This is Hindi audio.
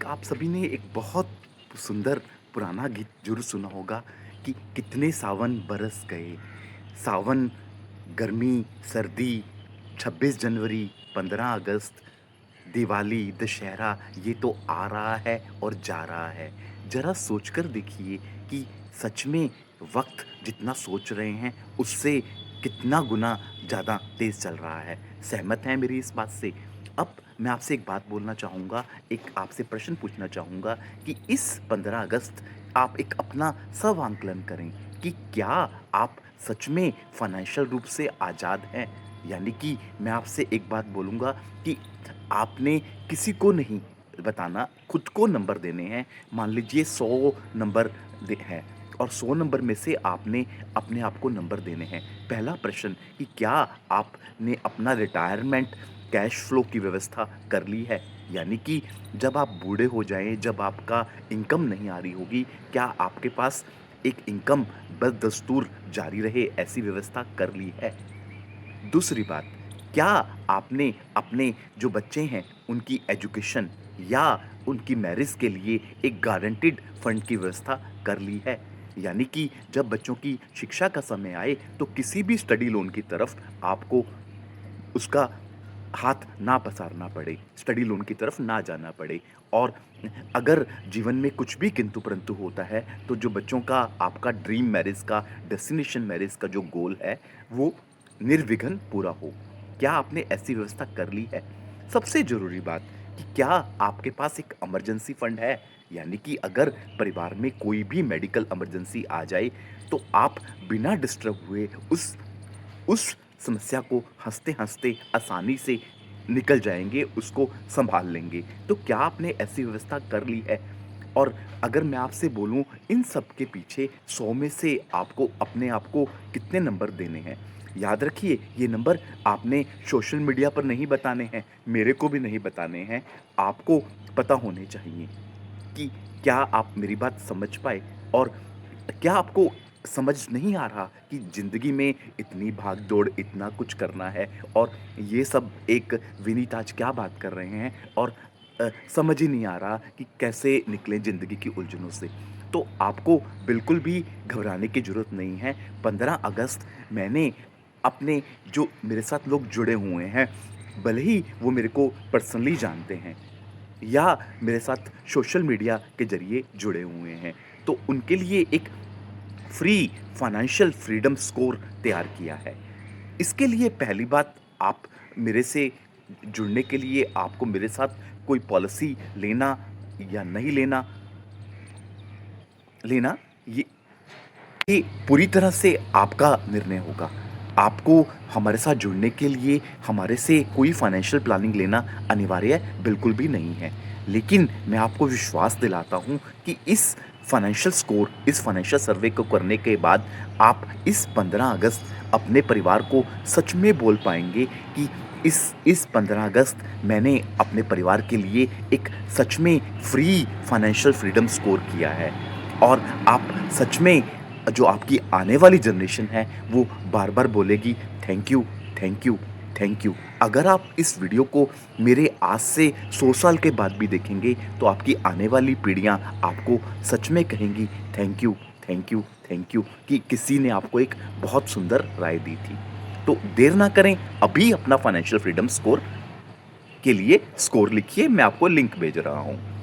आप सभी ने एक बहुत सुंदर पुराना गीत ज़रूर सुना होगा कि कितने सावन बरस गए। सावन, गर्मी, सर्दी, 26 जनवरी, 15 अगस्त, दिवाली, दशहरा ये तो आ रहा है और जा रहा है। ज़रा सोचकर देखिए कि सच में वक़्त जितना सोच रहे हैं उससे कितना गुना ज़्यादा तेज़ चल रहा है। सहमत हैं मेरी इस बात से? अब मैं आपसे एक बात बोलना चाहूँगा, एक आपसे प्रश्न पूछना चाहूँगा कि इस 15 अगस्त आप एक अपना स्व-आंकलन करें कि क्या आप सच में फ़ाइनेंशियल रूप से आज़ाद हैं? यानी कि मैं आपसे एक बात बोलूँगा कि आपने किसी को नहीं बताना, खुद को नंबर देने हैं। मान लीजिए 100 नंबर दे हैं और 100 नंबर में से आपने अपने आप को नंबर देने हैं। पहला प्रश्न कि क्या आपने अपना रिटायरमेंट कैश फ्लो की व्यवस्था कर ली है? यानी कि जब आप बूढ़े हो जाएँ, जब आपका इनकम नहीं आ रही होगी, क्या आपके पास एक इनकम बदस्तूर जारी रहे ऐसी व्यवस्था कर ली है? दूसरी बात, क्या आपने अपने जो बच्चे हैं, उनकी एजुकेशन या उनकी मैरिज के लिए एक गारंटीड फंड की व्यवस्था कर ली है? यानी कि जब बच्चों की शिक्षा का समय आए, तो किसी भी स्टडी लोन की तरफ आपको उसका हाथ ना पसारना पड़े, स्टडी लोन की तरफ ना जाना पड़े और अगर जीवन में कुछ भी किंतु-परंतु होता है, तो जो बच्चों का आपका ड्रीम मैरिज का, डेस्टिनेशन मैरिज का जो गोल है, वो निर्विघ्न पूरा हो। क्या आपने ऐसी व्यवस्था कर ली है? सबसे ज़रूरी बात कि क्या आपके पास एक इमरजेंसी फंड है? यानी कि अगर परिवार में कोई भी मेडिकल इमरजेंसी आ जाए, तो आप बिना डिस्टर्ब हुए उस समस्या को हँसते-हँसते आसानी से निकल जाएँगे, उसको सँभाल लेंगे। तो क्या आपने ऐसी व्यवस्था कर ली है? और अगर मैं आपसे बोलूँ इन सब के पीछे 100 में से आपको अपने आप को कितने नंबर देने हैं? याद रखिए ये नंबर आपने सोशल मीडिया पर नहीं बताने हैं, मेरे को भी नहीं बताने हैं, आपको पता होने चाहिए। कि क्या आप मेरी बात समझ पाए? और क्या आपको समझ नहीं आ रहा कि ज़िंदगी में इतनी भाग-दौड़, इतना कुछ करना है और ये सब एक विनीत आज क्या बात कर रहे हैं और समझ ही नहीं आ रहा कि कैसे निकलें ज़िंदगी की उलझनों से। तो आपको बिल्कुल भी घबराने की ज़रूरत नहीं है। 15 अगस्त मैंने अपने जो मेरे साथ लोग जुड़े हुए हैं, भले ही वो मेरे को पर्सनली जानते हैं या मेरे साथ सोशल मीडिया के ज़रिए जुड़े हुए हैं। तो उनके लिए एक फ्री फाइनेंशियल फ्रीडम स्कोर तैयार किया है। इसके लिए पहली बात आप मेरे से जुड़ने के लिए आपको मेरे साथ कोई पॉलिसी लेना या नहीं लेना लेना ये ये पूरी तरह से आपका निर्णय होगा। आपको हमारे साथ जुड़ने के लिए हमारे से कोई फाइनेंशियल प्लानिंग लेना अनिवार्य बिल्कुल भी नहीं है। लेकिन मैं आपको विश्वास दिलाता हूँ कि इस फाइनेंशियल सर्वे को करने के बाद आप इस 15 अगस्त अपने परिवार को सच में बोल पाएँगे कि इस 15 अगस्त मैंने अपने परिवार के लिए एक सच में फ्री फाइनेंशियल फ्रीडम स्कोर किया है। और आप सच में जो आपकी आने वाली जनरेशन है वो बार-बार बोलेगी thank you, thank you, thank you. अगर आप इस वीडियो को मेरे आज से 100 साल के बाद भी देखेंगे तो आपकी आने वाली पीढ़ियाँ आपको सच में कहेंगी thank you, thank you, thank you कि किसी ने आपको एक बहुत सुंदर राय दी थी। तो देर ना करें, अभी अपना फाइनेंशियल फ्रीडम स्कोर के लिए स्कोर लिखिए, मैं आपको लिंक भेज रहा हूँ।